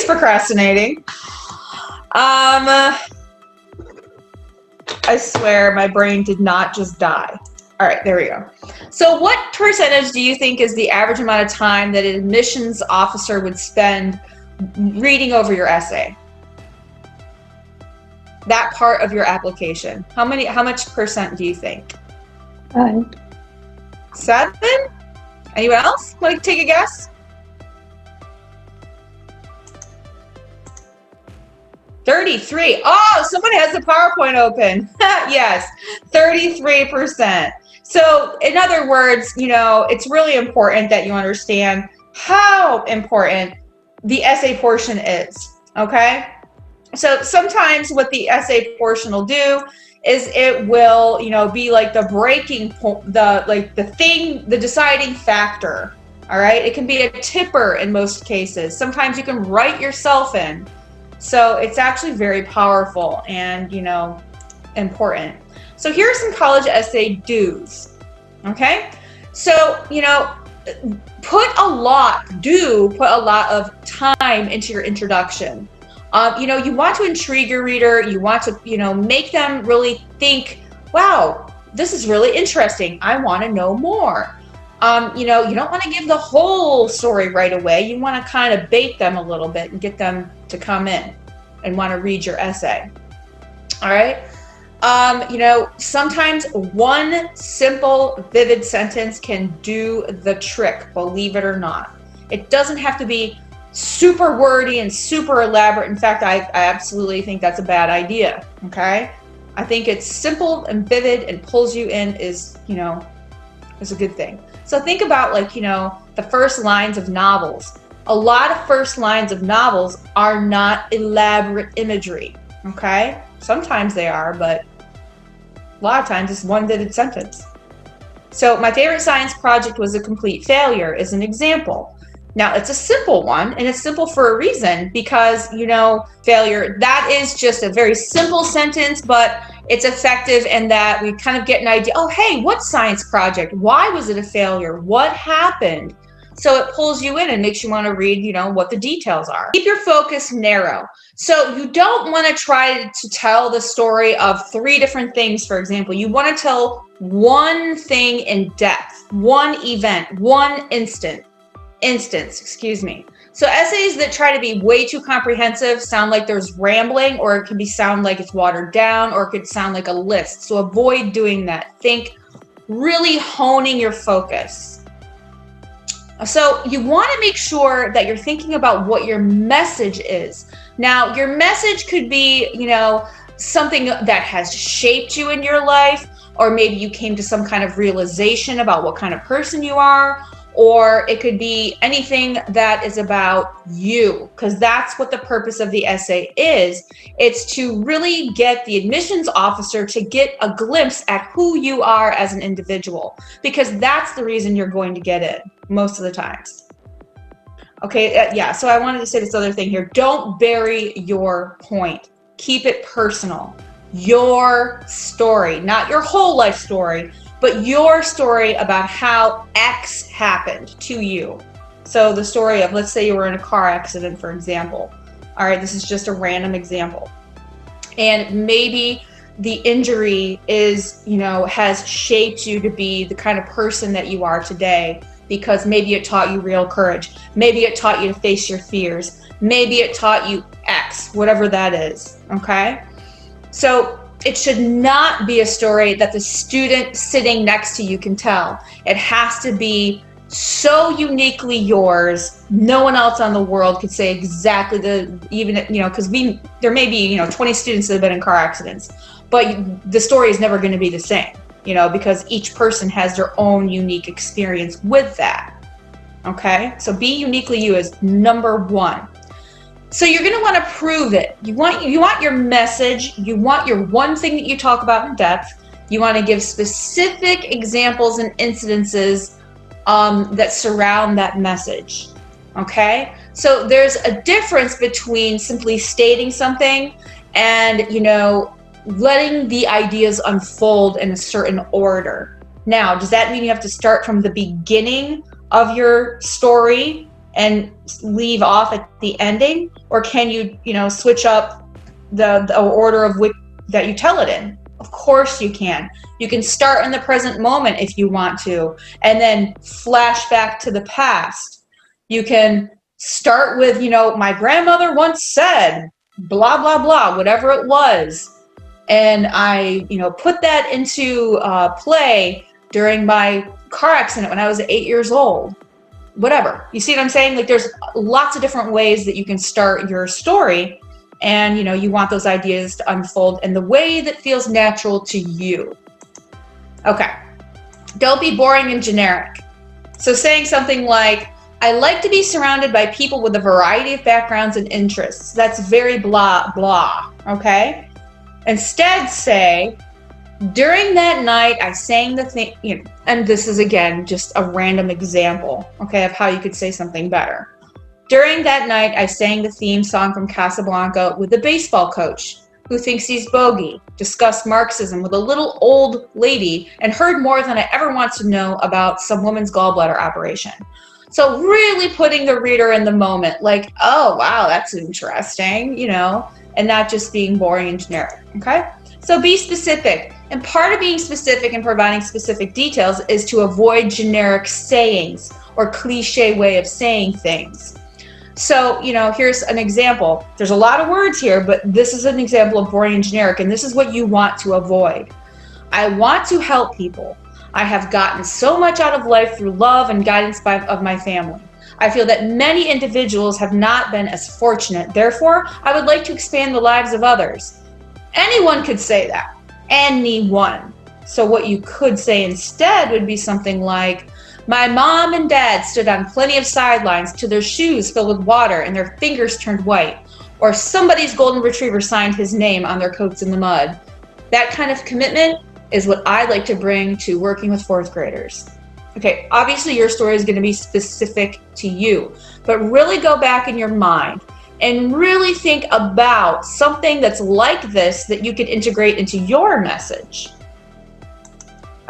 procrastinating. I swear my brain did not just die. All right, there we go. So what percentage do you think is the average amount of time that an admissions officer would spend reading over your essay? That part of your application. How much percent do you think? 5. 7? Anyone else want to take a guess? 33. Oh, somebody has the PowerPoint open. Yes, 33%. So in other words, you know, it's really important that you understand how important the essay portion is, okay? So sometimes what the essay portion will do is it will, you know, be like the breaking point, the deciding factor, all right? It can be a tipper in most cases. Sometimes you can write yourself in. So it's actually very powerful and, you know, important. So here are some college essay do's, okay? So, you know, put a lot of time into your introduction. You know, you want to intrigue your reader. You want to, you know, make them really think, wow, this is really interesting. I want to know more. You know, you don't want to give the whole story right away. You want to kind of bait them a little bit and get them to come in and want to read your essay. All right. You know, sometimes one simple, vivid sentence can do the trick, believe it or not. It doesn't have to be super wordy and super elaborate. In fact, I absolutely think that's a bad idea. Okay. I think it's simple and vivid and pulls you in is, you know, is a good thing. So think about, like, you know, the first lines of novels. A lot of first lines of novels are not elaborate imagery, okay? Sometimes they are, but a lot of times it's one vivid sentence. So my favorite science project was a complete failure is an example. Now it's a simple one, and it's simple for a reason, because, you know, failure, that is just a very simple sentence, but it's effective in that we kind of get an idea. Oh, hey, what science project? Why was it a failure? What happened? So it pulls you in and makes you want to read, you know, what the details are. Keep your focus narrow. So you don't want to try to tell the story of 3 different things, for example. You want to tell one thing in depth, one event, one instance, excuse me. So essays that try to be way too comprehensive sound like there's rambling, or it can sound like it's watered down, or it could sound like a list. So avoid doing that. Think really honing your focus. So you want to make sure that you're thinking about what your message is. Now, your message could be, you know, something that has shaped you in your life, or maybe you came to some kind of realization about what kind of person you are, or it could be anything that is about you, because that's what the purpose of the essay is. It's to really get the admissions officer to get a glimpse at who you are as an individual, because that's the reason you're going to get in most of the times. Okay, yeah, so I wanted to say this other thing here. Don't bury your point. Keep it personal. Your story, not your whole life story, but your story about how X happened to you. So the story of, let's say you were in a car accident, for example. All right, this is just a random example. And maybe the injury is, you know, has shaped you to be the kind of person that you are today, because maybe it taught you real courage. Maybe it taught you to face your fears. Maybe it taught you X, whatever that is, okay? So it should not be a story that the student sitting next to you can tell. It has to be so uniquely yours. No one else on the world could say exactly because there may be, 20 students that have been in car accidents, but the story is never going to be the same, because each person has their own unique experience with that. Okay, so be uniquely you is number one. So you're going to want to prove it. You want your message. You want your one thing that you talk about in depth. You want to give specific examples and incidences that surround that message. Okay, so there's a difference between simply stating something and letting the ideas unfold in a certain order. Now, does that mean you have to start from the beginning of your story and leave off at the ending? Or can you, switch up the order of which that you tell it in? Of course you can. You can start in the present moment if you want to, and then flash back to the past. You can start with, my grandmother once said, blah, blah, blah, whatever it was. And I, put that into play during my car accident when I was 8 years old. Whatever. You see what I'm saying? Like, there's lots of different ways that you can start your story, and you want those ideas to unfold in the way that feels natural to you. Okay. Don't be boring and generic. So saying something like, I like to be surrounded by people with a variety of backgrounds and interests. That's very blah, blah. Okay? Instead say, during that night, I sang the thing, and this is, again, just a random example, okay, of how you could say something better. During that night, I sang the theme song from Casablanca with the baseball coach who thinks he's bogey, discussed Marxism with a little old lady, and heard more than I ever want to know about some woman's gallbladder operation. So really putting the reader in the moment, like, oh, wow, that's interesting, and not just being boring and generic, okay? So be specific. And part of being specific and providing specific details is to avoid generic sayings or cliche way of saying things. So, here's an example. There's a lot of words here, but this is an example of boring and generic, and this is what you want to avoid. I want to help people. I have gotten so much out of life through love and guidance of my family. I feel that many individuals have not been as fortunate. Therefore, I would like to expand the lives of others. Anyone could say that. Anyone. So what you could say instead would be something like, my mom and dad stood on plenty of sidelines to their shoes filled with water and their fingers turned white. Or somebody's golden retriever signed his name on their coats in the mud. That kind of commitment is what I like to bring to working with fourth graders. Okay, obviously your story is going to be specific to you, but really go back in your mind and really think about something that's like this that you could integrate into your message.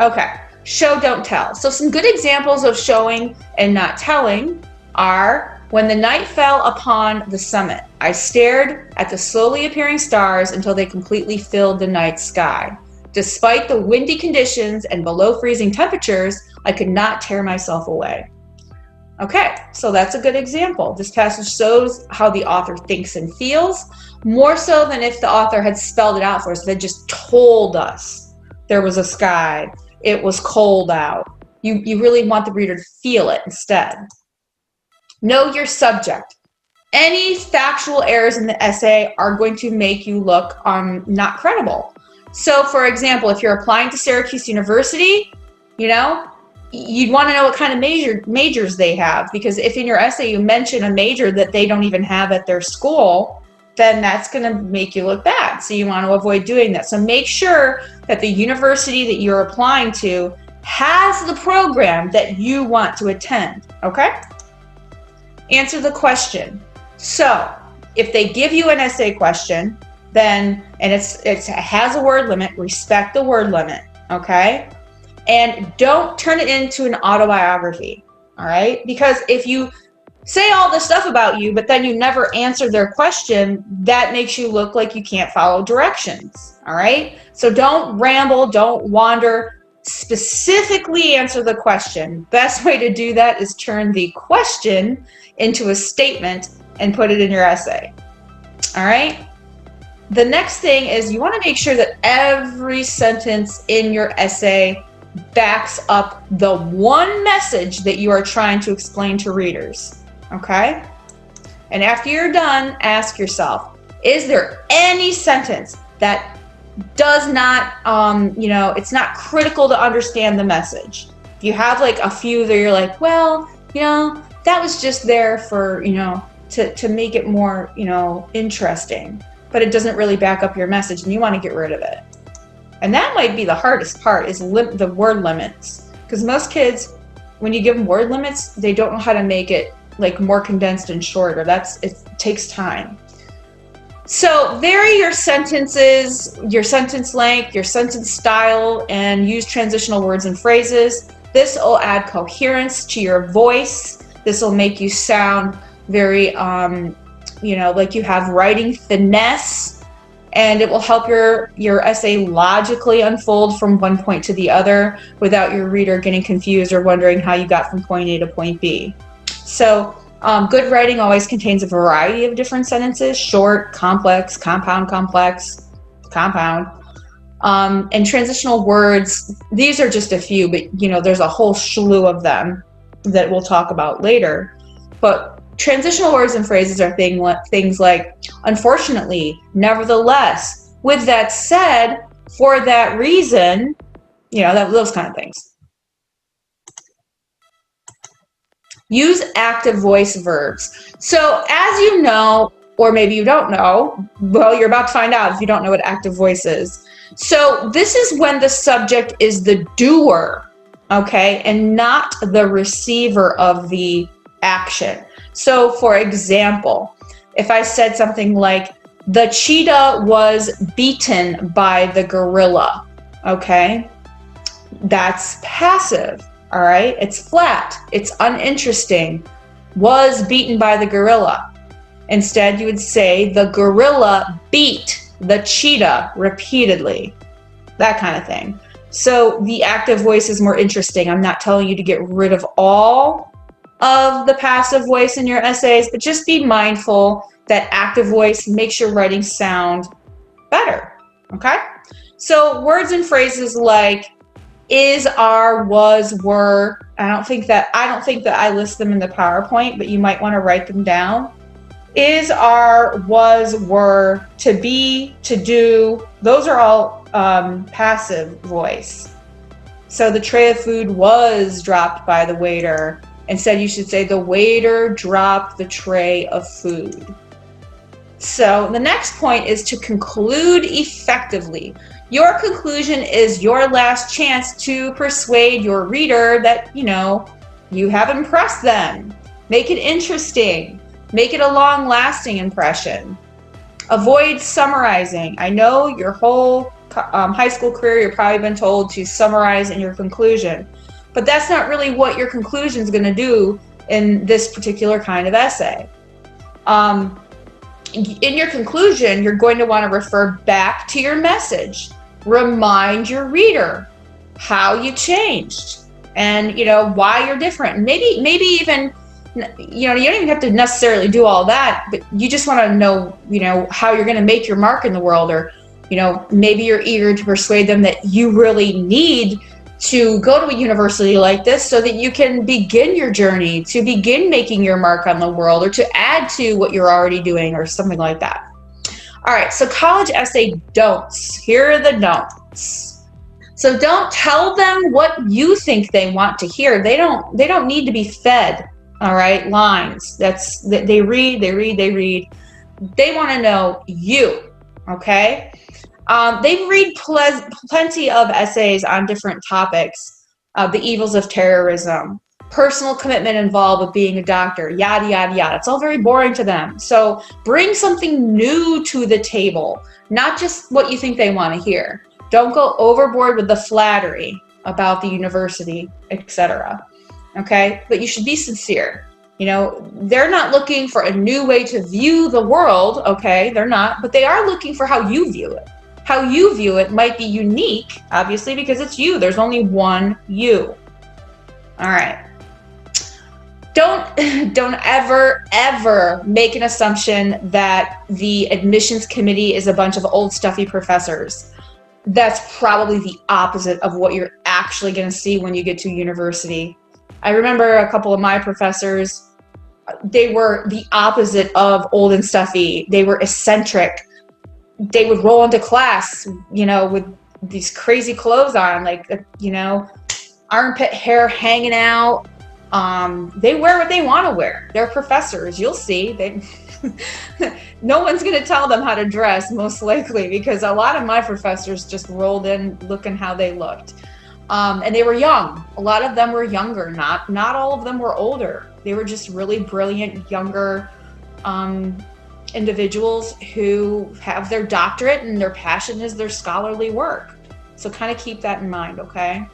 Okay, show, don't tell. So some good examples of showing and not telling are, when the night fell upon the summit, I stared at the slowly appearing stars until they completely filled the night sky. Despite the windy conditions and below freezing temperatures, I could not tear myself away. Okay, so that's a good example. This passage shows how the author thinks and feels, more so than if the author had spelled it out for us. They just told us there was a sky, it was cold out. You really want the reader to feel it instead. Know your subject. Any factual errors in the essay are going to make you look not credible. So, for example, if you're applying to Syracuse University, you'd want to know what kind of majors they have, because if in your essay you mention a major that they don't even have at their school, then that's going to make you look bad. So you want to avoid doing that. So make sure that the university that you're applying to has the program that you want to attend, okay? Answer the question. So if they give you an essay question, then, and it has a word limit, respect the word limit, okay? And don't turn it into an autobiography, all right? Because if you say all this stuff about you, but then you never answer their question, that makes you look like you can't follow directions, all right? So don't ramble, don't wander, specifically answer the question. Best way to do that is turn the question into a statement and put it in your essay, all right? The next thing is you want to make sure that every sentence in your essay backs up the one message that you are trying to explain to readers, okay? And after you're done, ask yourself, is there any sentence that does not, it's not critical to understand the message? If you have like a few that you're like, well, that was just there for, to make it more, interesting, but it doesn't really back up your message and you want to get rid of it. And that might be the hardest part, is the word limits. Because most kids, when you give them word limits, they don't know how to make it like more condensed and shorter. It takes time. So vary your sentences, your sentence length, your sentence style, and use transitional words and phrases. This will add coherence to your voice This will make you sound very, you know, like you have writing finesse, and it will help your essay logically unfold from one point to the other without your reader getting confused or wondering how you got from point A to point B. So good writing always contains a variety of different sentences: short, complex, compound, complex, compound. And transitional words, these are just a few, but you know, there's a whole slew of them that we'll talk about later. But transitional words and phrases are things like unfortunately, nevertheless, with that said, for that reason, you know, those kind of things. Use active voice verbs. So as you know, or maybe you don't know, well, you're about to find out if you don't know what active voice is. So this is when the subject is the doer, okay, and not the receiver of the action. So for example, if I said something like, the cheetah was beaten by the gorilla, okay, that's passive, all right? It's flat, it's uninteresting. Was beaten by the gorilla. Instead, you would say the gorilla beat the cheetah repeatedly, that kind of thing. So the active voice is more interesting. I'm not telling you to get rid of all of the passive voice in your essays, but just be mindful that active voice makes your writing sound better, okay? So words and phrases like is, are, was, were, I don't think that I list them in the PowerPoint, but you might want to write them down. Is, are, was, were, to be, to do, those are all passive voice. So the tray of food was dropped by the waiter. Instead, you should say the waiter dropped the tray of food. So the next point is to conclude effectively. Your conclusion is your last chance to persuade your reader that, you know, you have impressed them. Make it interesting. Make it a long-lasting impression. Avoid summarizing. I know your whole high school career, you've probably been told to summarize in your conclusion, but that's not really what your conclusion is going to do in this particular kind of essay. In your conclusion, you're going to want to refer back to your message. Remind your reader how you changed and, you know, why you're different. Maybe even, you know, you don't even have to necessarily do all that, but you just want to know, you know, how you're going to make your mark in the world, or, you know, maybe you're eager to persuade them that you really need to go to a university like this so that you can begin your journey, to begin making your mark on the world, or to add to what you're already doing, or something like that. All right, so college essay don'ts. Here are the don'ts. So don't tell them what you think they want to hear. They don't need to be fed, all right, lines. They read. They want to know you, okay? They read plenty of essays on different topics, the evils of terrorism, personal commitment involved with being a doctor, yada, yada, yada. It's all very boring to them. So bring something new to the table, not just what you think they want to hear. Don't go overboard with the flattery about the university, etc. Okay? But you should be sincere. You know, they're not looking for a new way to view the world, okay? They're not, but they are looking for how you view it. How you view it might be unique, obviously, because it's you. There's only one you. All right. Don't ever make an assumption that the admissions committee is a bunch of old stuffy professors. That's probably the opposite of what you're actually going to see when you get to university. I remember a couple of my professors, they were the opposite of old and stuffy. They were eccentric. They would roll into class, you know, with these crazy clothes on, like, you know, armpit hair hanging out. They wear what they want to wear. They're professors. You'll see. No one's going to tell them how to dress, most likely, because a lot of my professors just rolled in looking how they looked. And they were young. A lot of them were younger. Not all of them were older. They were just really brilliant, younger individuals who have their doctorate and their passion is their scholarly work. So kind of keep that in mind, okay?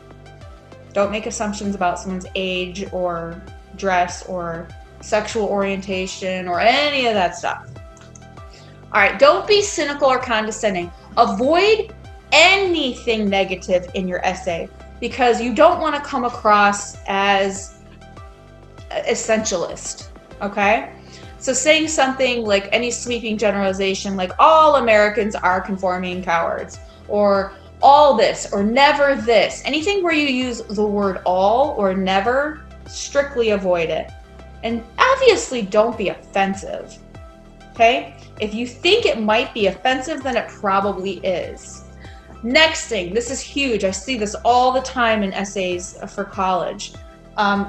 Don't make assumptions about someone's age or dress or sexual orientation or any of that stuff. All right, don't be cynical or condescending. Avoid anything negative in your essay because you don't want to come across as essentialist, okay? So saying something like any sweeping generalization like all Americans are conforming cowards, or all this, or never this, anything where you use the word all or never, strictly avoid it. And obviously don't be offensive, okay? If you think it might be offensive, then it probably is. Next thing, this is huge. I see this all the time in essays for college.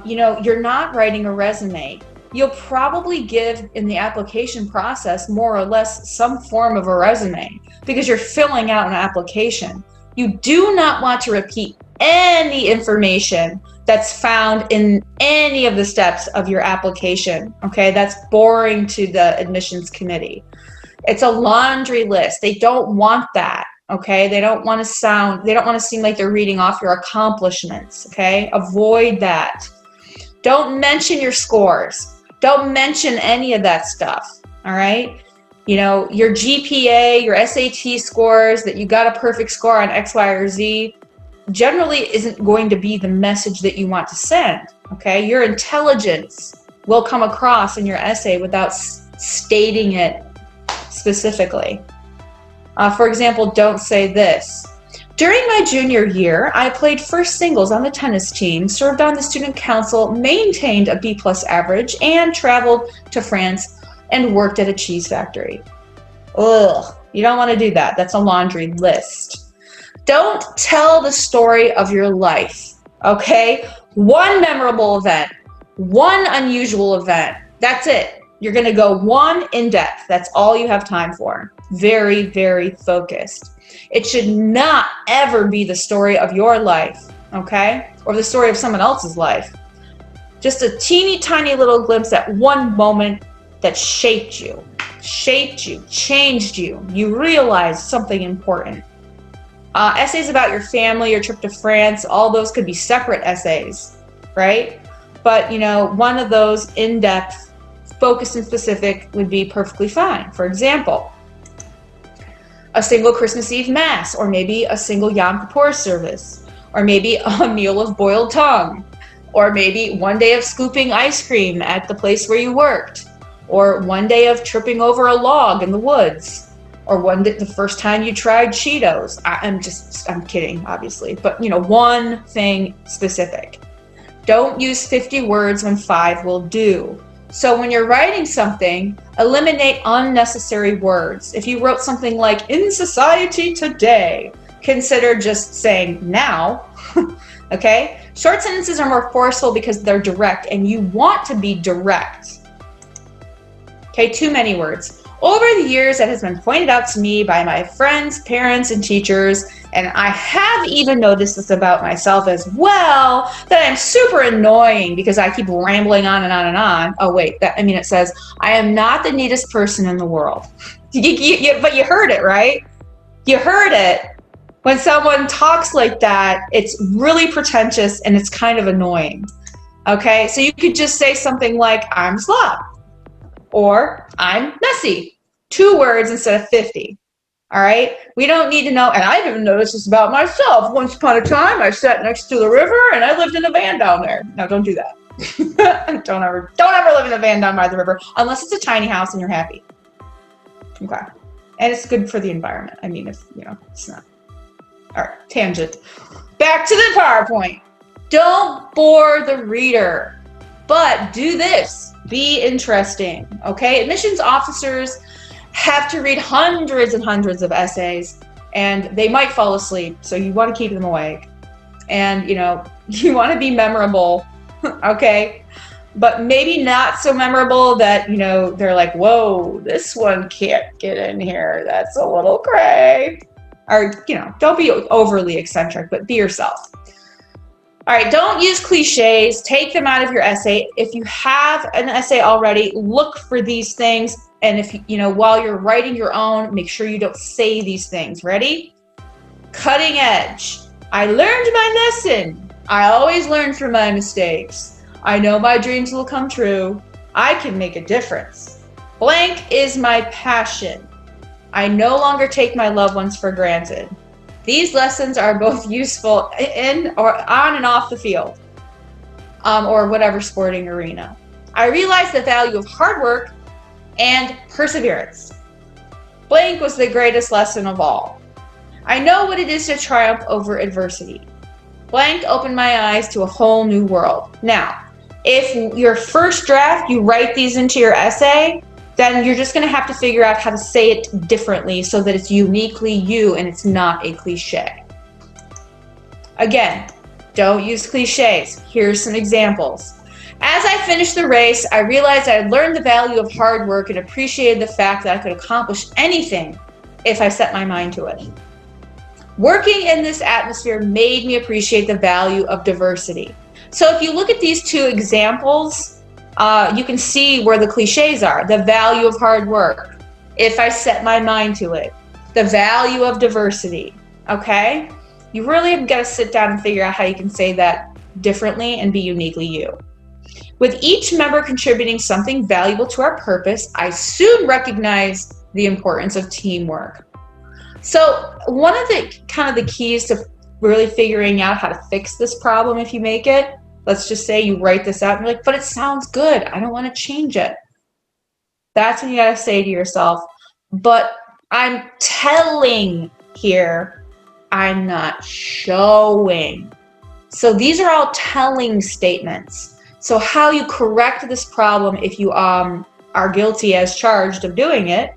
You know, you're not writing a resume. You'll probably give in the application process more or less some form of a resume because you're filling out an application. You do not want to repeat any information that's found in any of the steps of your application, okay? That's boring to the admissions committee. It's a laundry list. They don't want that, okay? They don't want to seem like they're reading off your accomplishments, okay? Avoid that. Don't mention your scores. Don't mention any of that stuff, all right? You know, your GPA, your SAT scores, that you got a perfect score on X, Y, or Z, generally isn't going to be the message that you want to send, okay? Your intelligence will come across in your essay without stating it specifically. For example, don't say this. During my junior year, I played first singles on the tennis team, served on the student council, maintained a B+ average, and traveled to France and worked at a cheese factory. Ugh, you don't want to do that. That's a laundry list. Don't tell the story of your life, okay? One memorable event, one unusual event, that's it. You're going to go one in depth. That's all you have time for. Very, very focused. It should not ever be the story of your life, okay? Or the story of someone else's life. Just a teeny tiny little glimpse at one moment that shaped you, changed you. You realized something important. Essays about your family, your trip to France, all those could be separate essays, right? But, you know, one of those in-depth, focused and specific would be perfectly fine. For example, a single Christmas Eve Mass, or maybe a single Yom Kippur service, or maybe a meal of boiled tongue, or maybe one day of scooping ice cream at the place where you worked, or one day of tripping over a log in the woods, or one day, the first time you tried Cheetos. I'm kidding, obviously, but you know, one thing specific. Don't use 50 words when 5 will do. So when you're writing something, eliminate unnecessary words. If you wrote something like, in society today, consider just saying now, okay? Short sentences are more forceful because they're direct, and you want to be direct. Okay, too many words. Over the years, it has been pointed out to me by my friends, parents, and teachers, and I have even noticed this about myself as well, that I'm super annoying because I keep rambling on and on and on. Oh wait, it says, I am not the neatest person in the world. But you heard it, right? You heard it. When someone talks like that, it's really pretentious and it's kind of annoying. Okay, so you could just say something like, I'm slow, or I'm messy. 2 words instead of 50. All right, we don't need to know. And I've even noticed this about myself. Once upon a time, I sat next to the river and I lived in a van down there. No, don't do that. Don't ever live in a van down by the river unless it's a tiny house and you're happy. Okay, and it's good for the environment. I mean, if you know, it's not. All right, tangent. Back to the PowerPoint. Don't bore the reader, but do this. Be interesting. Okay, admissions officers have to read hundreds and hundreds of essays, and they might fall asleep, so you want to keep them awake. And you know, you want to be memorable, okay, but maybe not so memorable that, you know, they're like, whoa, this one can't get in here, that's a little cray. Or, you know, don't be overly eccentric, but be yourself. All right, don't use cliches. Take them out of your essay. If you have an essay already, look for these things. And if you know, while you're writing your own, make sure you don't say these things. Ready? Cutting edge. I learned my lesson. I always learn from my mistakes. I know my dreams will come true. I can make a difference. Blank is my passion. I no longer take my loved ones for granted. These lessons are both useful in or on and off the field, or whatever sporting arena. I realize the value of hard work and perseverance. Blank was the greatest lesson of all. I know what it is to triumph over adversity. Blank opened my eyes to a whole new world. Now, if your first draft, you write these into your essay, then you're just going to have to figure out how to say it differently so that it's uniquely you and it's not a cliche. Again, don't use cliches. Here's some examples. As I finished the race, I realized I had learned the value of hard work and appreciated the fact that I could accomplish anything if I set my mind to it. Working in this atmosphere made me appreciate the value of diversity. So if you look at these two examples, you can see where the cliches are. The value of hard work, if I set my mind to it. The value of diversity, okay? You really have got to sit down and figure out how you can say that differently and be uniquely you. With each member contributing something valuable to our purpose, I soon recognized the importance of teamwork. So one of the keys to really figuring out how to fix this problem, if you make it, let's just say you write this out and you're like, but it sounds good. I don't want to change it. That's when you got to say to yourself, but I'm telling here, I'm not showing. So these are all telling statements. So how you correct this problem if you are guilty as charged of doing it,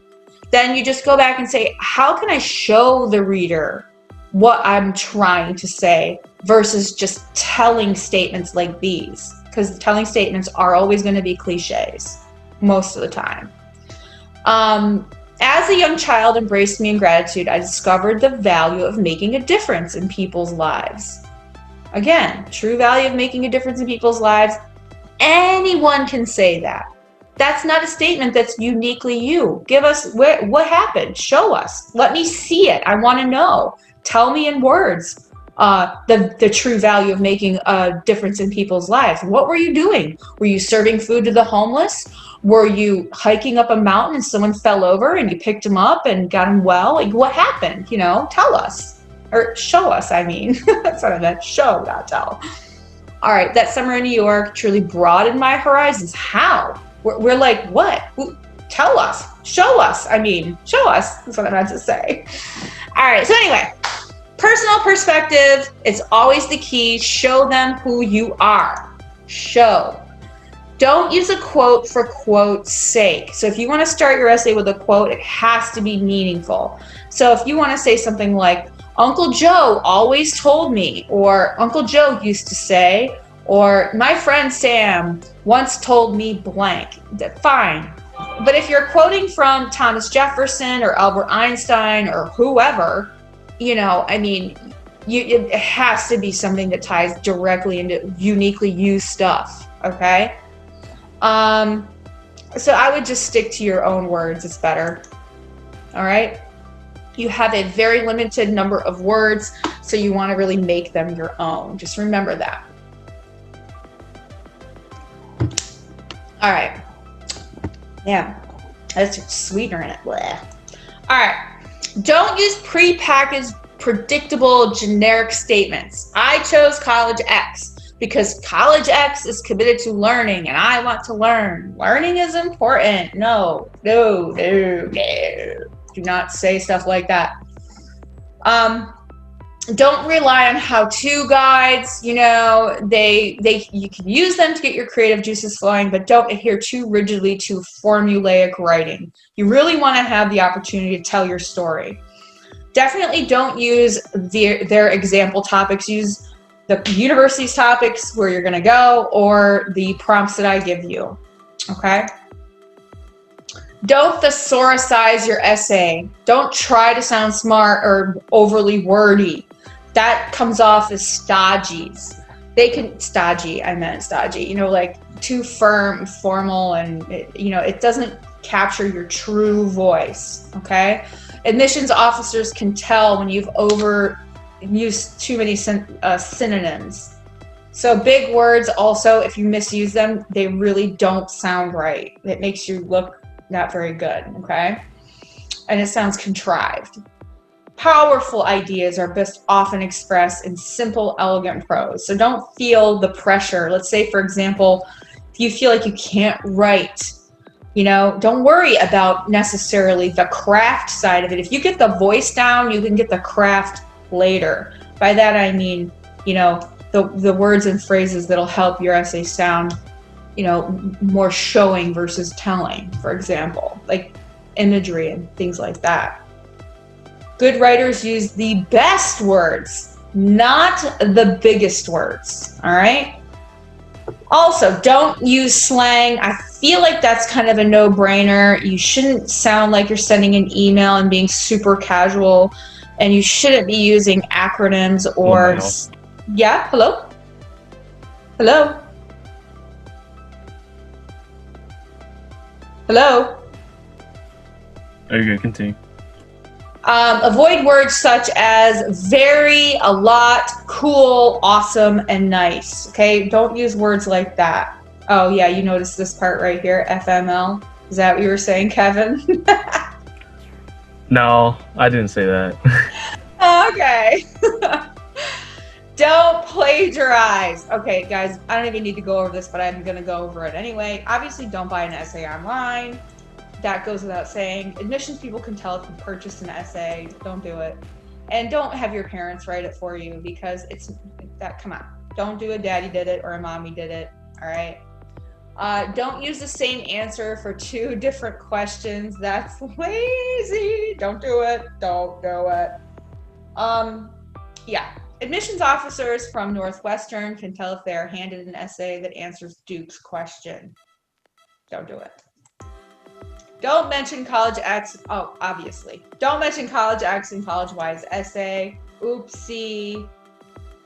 then you just go back and say, how can I show the reader what I'm trying to say versus just telling statements like these? Because telling statements are always going to be cliches most of the time. As a young child embraced me in gratitude, I discovered the value of making a difference in people's lives. Again, true value of making a difference in people's lives. Anyone can say that. That's not a statement that's uniquely you. Give us what happened. Show us. Let me see it. I want to know. Tell me in words the true value of making a difference in people's lives. What were you doing? Were you serving food to the homeless? Were you hiking up a mountain and someone fell over and you picked him up and got him well? Like, what happened? You know, tell us. Or show us, I mean. That's what I meant. Show, not tell. All right, that summer in New York truly broadened my horizons. How? We're like, what? Tell us. Show us. I mean, show us. That's what I meant to say. All right, so anyway, personal perspective, it's always the key. Show them who you are. Show. Don't use a quote for quote's sake. So if you want to start your essay with a quote, it has to be meaningful. So if you want to say something like, Uncle Joe always told me, or Uncle Joe used to say, or my friend Sam once told me blank, fine. But if you're quoting from Thomas Jefferson or Albert Einstein or whoever, you know, I mean, it has to be something that ties directly into uniquely you stuff, okay? So I would just stick to your own words. It's better. All right. You have a very limited number of words, so you want to really make them your own. Just remember that. All right. Yeah, that's sweetener in it. Blech. All right. Don't use prepackaged, predictable, generic statements. I chose college X because college X is committed to learning and I want to learn. Learning is important. No. Do not say stuff like that. Don't rely on how-to guides. You know, you can use them to get your creative juices flowing, but don't adhere too rigidly to formulaic writing. You really want to have the opportunity to tell your story. Definitely don't use their example topics. Use the university's topics where you're going to go or the prompts that I give you. Okay? Don't thesauricize your essay. Don't try to sound smart or overly wordy. That comes off as stodgy. I meant stodgy. You know, like too firm, formal, and it doesn't capture your true voice. Okay? Admissions officers can tell when you've overused too many synonyms. So big words also, if you misuse them, they really don't sound right. It makes you look not very good, okay? And it sounds contrived. Powerful ideas are best often expressed in simple, elegant prose. So don't feel the pressure. Let's say, for example, if you feel like you can't write, you know, don't worry about necessarily the craft side of it. If you get the voice down, you can get the craft later. By that I mean, you know, the words and phrases that'll help your essay sound, you know, more showing versus telling, for example, like imagery and things like that. Good writers use the best words, not the biggest words, all right? Also, don't use slang. I feel like that's kind of a no-brainer. You shouldn't sound like you're sending an email and being super casual, and you shouldn't be using acronyms or... Yeah, hello? Hello? Hello? Are you going to continue? Avoid words such as very, a lot, cool, awesome, and nice. Okay, don't use words like that. Oh yeah, you noticed this part right here, FML. Is that what you were saying, Kevin? No, I didn't say that. Okay. Don't plagiarize. Okay, guys, I don't even need to go over this, but I'm going to go over it anyway. Obviously, don't buy an essay online. That goes without saying. Admissions people can tell if you purchased an essay. Don't do it. And don't have your parents write it for you, because it's that, come on. Don't do a daddy did it or a mommy did it, all right? Don't use the same answer for 2 different questions. That's lazy. Don't do it. Don't do it. Yeah. Admissions officers from Northwestern can tell if they're handed an essay that answers Duke's question. Don't do it. Don't mention college X. Oh, obviously. Don't mention college X and college Y's essay. Oopsie.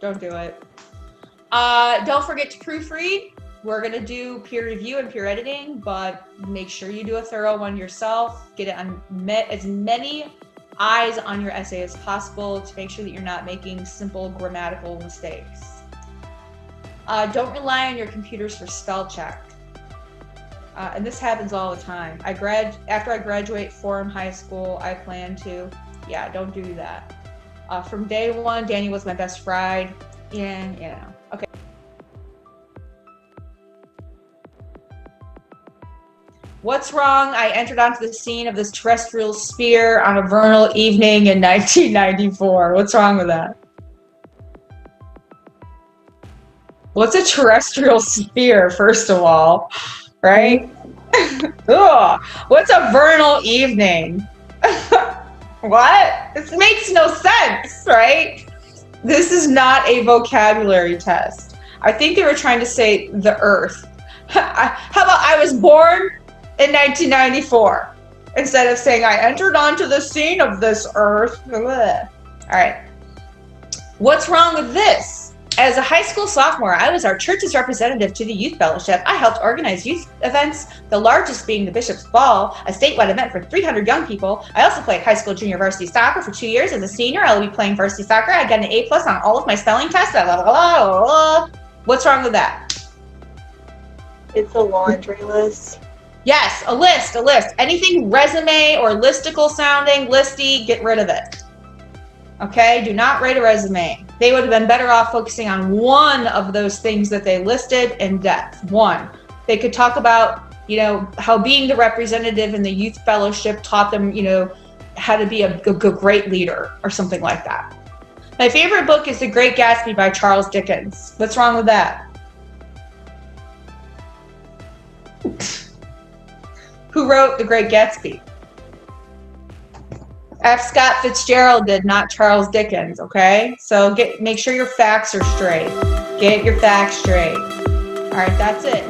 Don't do it. Don't forget to proofread. We're going to do peer review and peer editing, but make sure you do a thorough one yourself. Get it on as many eyes on your essay as possible to make sure that you're not making simple grammatical mistakes. Don't rely on your computers for spell check. And this happens all the time. After I graduate from high school, I plan to, yeah, don't do that. From day one, Danny was my best friend, and you know, okay. What's wrong? I entered onto the scene of this terrestrial sphere on a vernal evening in 1994. What's wrong with that? What's a terrestrial sphere, first of all, right? Ugh. What's a vernal evening? What? This makes no sense, right? This is not a vocabulary test. I think they were trying to say the Earth. How about I was born in 1994 instead of saying I entered onto the scene of this Earth? Ugh. All right. What's wrong with this? As a high school sophomore, I was our church's representative to the youth fellowship. I helped organize youth events, the largest being the Bishop's Ball, a statewide event for 300 young people. I also played high school junior varsity soccer for 2 years. As a senior, I will be playing varsity soccer. I got an A+ on all of my spelling tests. Blah, blah, blah, blah, blah. What's wrong with that? It's a laundry list. Yes, a list. Anything resume or listicle sounding, listy, get rid of it. Okay, do not write a resume. They would have been better off focusing on one of those things that they listed in depth. One, they could talk about, you know, how being the representative in the youth fellowship taught them, you know, how to be a great leader or something like that. My favorite book is The Great Gatsby by Charles Dickens. What's wrong with that? Who wrote The Great Gatsby? F. Scott Fitzgerald did, not Charles Dickens, okay? So make sure your facts are straight. Get your facts straight. All right, that's it.